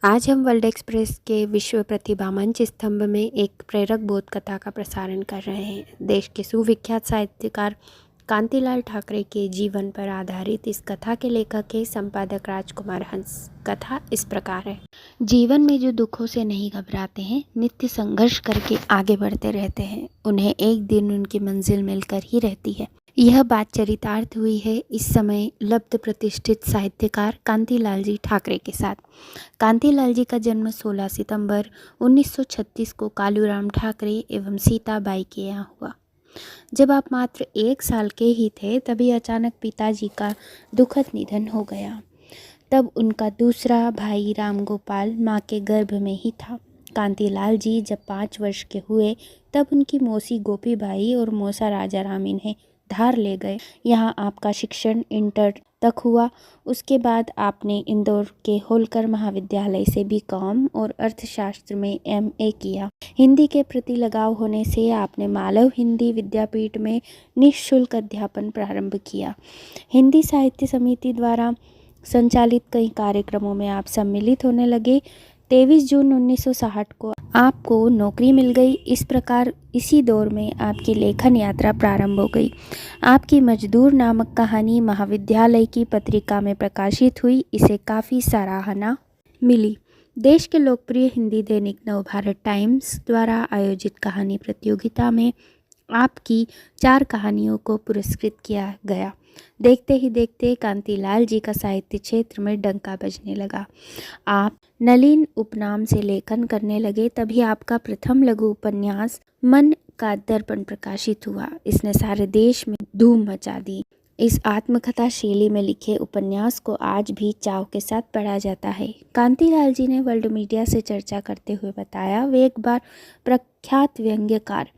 आज हम world express के विश्व प्रतिभा मंच स्तंभ में एक प्रेरक बोध कथा का प्रसारण कर रहे हैं। देश के सुविख्यात साहित्यकार कांतिलाल ठाकरे के जीवन पर आधारित इस कथा के लेखक हैं संपादक राजकुमार हंस। कथा इस प्रकार है। जीवन में जो दुखों से नहीं घबराते हैं, नित्य संघर्ष करके आगे बढ़ते रहते हैं, उन्हें एक दिन उनकी मंजिल मिलकर ही रहती है। यह बात चरितार्थ हुई है इस समय लब्ध प्रतिष्ठित साहित्यकार कांतिलाल जी ठाकरे के साथ। कांतिलाल जी का जन्म 16 सितंबर 1936 को कालूराम ठाकरे एवं सीताबाई के यहाँ हुआ। जब आप मात्र 1 साल के ही थे तभी अचानक पिताजी का दुखद निधन हो गया। तब उनका दूसरा भाई रामगोपाल माँ के गर्भ में ही था। कांतिलाल जी जब 5 वर्ष के हुए तब उनकी मौसी गोपीबाई और मौसा राजा राम इन्हें धार ले गए। यहाँ आपका शिक्षण इंटर तक हुआ। उसके बाद आपने इंदौर के होलकर महाविद्यालय से बीकॉम और अर्थशास्त्र में एमए किया। हिंदी के प्रति लगाव होने से आपने मालव हिंदी विद्यापीठ में निःशुल्क अध्यापन प्रारंभ किया। हिंदी साहित्य समिति द्वारा संचालित कई कार्यक्रमों में आप सम्मिलित होने लगे। 23 जून 1960 को आपको नौकरी मिल गई। इस प्रकार इसी दौर में आपकी लेखन यात्रा प्रारंभ हो गई। आपकी मजदूर नामक कहानी महाविद्यालय की पत्रिका में प्रकाशित हुई। इसे काफ़ी सराहना मिली। देश के लोकप्रिय हिंदी दैनिक नवभारत टाइम्स द्वारा आयोजित कहानी प्रतियोगिता में आपकी 4 कहानियों को पुरस्कृत किया गया। देखते ही देखते कांतिलाल जी का साहित्य क्षेत्र में डंका बजने लगा। आप नलिन उपनाम से लेखन करने लगे। तभी आपका प्रथम लघु उपन्यास मन का दर्पण प्रकाशित हुआ। इसने सारे देश में धूम मचा दी। इस आत्मकथा शैली में लिखे उपन्यास को आज भी चाव के साथ पढ़ा जाता है। कांतिलाल जी ने वर्ल्ड मीडिया से चर्चा करते हुए बताया, वे एक बार प्रख्यात व्यंग्यकार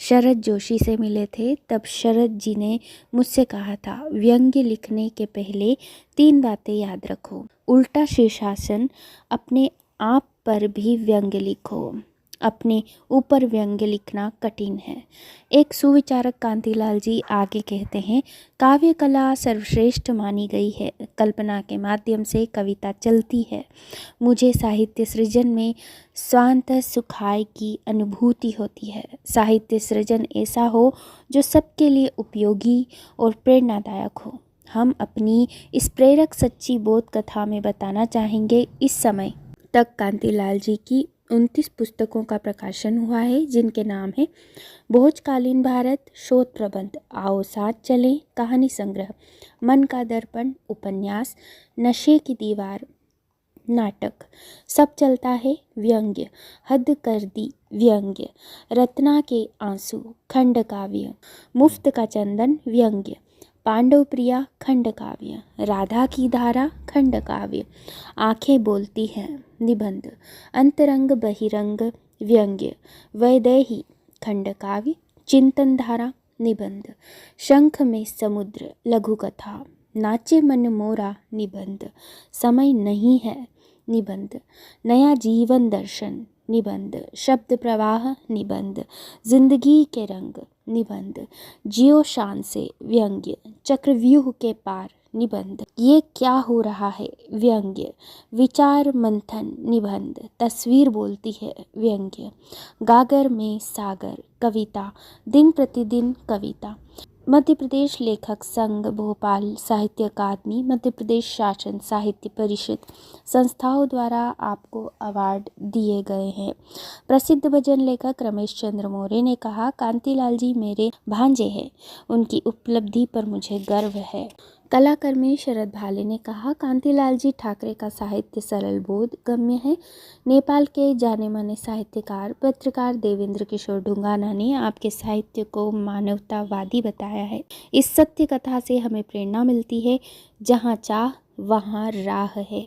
शरद जोशी से मिले थे। तब शरद जी ने मुझसे कहा था, व्यंग्य लिखने के पहले 3 बातें याद रखो। उल्टा शीर्षासन, अपने आप पर भी व्यंग्य लिखो, अपने ऊपर व्यंग्य लिखना कठिन है। एक सुविचारक कांतिलाल जी आगे कहते हैं, काव्य कला सर्वश्रेष्ठ मानी गई है। कल्पना के माध्यम से कविता चलती है। मुझे साहित्य सृजन में स्वांत सुखाय की अनुभूति होती है। साहित्य सृजन ऐसा हो जो सबके लिए उपयोगी और प्रेरणादायक हो। हम अपनी इस प्रेरक सच्ची बोध कथा में बताना चाहेंगे। इस समय तक कांतिलाल जी की 29 पुस्तकों का प्रकाशन हुआ है, जिनके नाम हैं भोजकालीन भारत, शोध प्रबंध, आओ साथ चलें, कहानी संग्रह, मन का दर्पण, उपन्यास, नशे की दीवार, नाटक, सब चलता है, व्यंग्य, हद कर दी, व्यंग्य, रत्ना के आंसू, खंड काव्य, मुफ्त का चंदन, व्यंग्य, पांडव प्रिया, खंड काव्य, राधा की धारा, खंड काव्य, आंखें बोलती हैं, निबंध, अंतरंग बहिरंग, व्यंग्य, वैदेही, खंड काव्य, चिंतन धारा, निबंध, शंख में समुद्र, लघु कथा, नाचे मन मोरा, निबंध, समय नहीं है, निबंध, नया जीवन दर्शन, निबंध, शब्द प्रवाह, निबंध, जिंदगी के रंग, निबंध, जियो शान से, व्यंग्य, चक्रव्यूह के पार, निबंध, ये क्या हो रहा है, व्यंग्य, विचार मंथन, निबंध, तस्वीर बोलती है, व्यंग्य, गागर में सागर, कविता, दिन प्रतिदिन कविता, मध्य प्रदेश लेखक संघ, भोपाल साहित्य अकादमी, मध्य प्रदेश शासन साहित्य परिषद संस्थाओं द्वारा आपको अवार्ड दिए गए हैं। प्रसिद्ध भजन लेखक रमेश चंद्र मौर्य ने कहा, कांतिलाल जी मेरे भांजे हैं, उनकी उपलब्धि पर मुझे गर्व है। कलाकर्मी शरद भाले ने कहा, कांतिलाल जी ठाकरे का साहित्य सरल बोध गम्य है। नेपाल के जाने माने साहित्यकार पत्रकार देवेंद्र किशोर ढुंगाना ने आपके साहित्य को मानवतावादी बताया है। इस सत्य कथा से हमें प्रेरणा मिलती है, जहाँ चाह वहाँ राह है।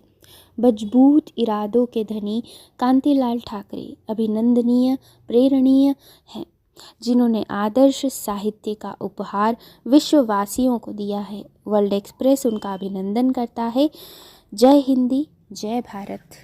मजबूत इरादों के धनी कांतिलाल ठाकरे अभिनंदनीय, प्रेरणीय हैं, जिन्होंने आदर्श साहित्य का उपहार विश्ववासियों को दिया है। वर्ल्ड एक्सप्रेस उनका अभिनंदन करता है। जय हिंदी, जय भारत।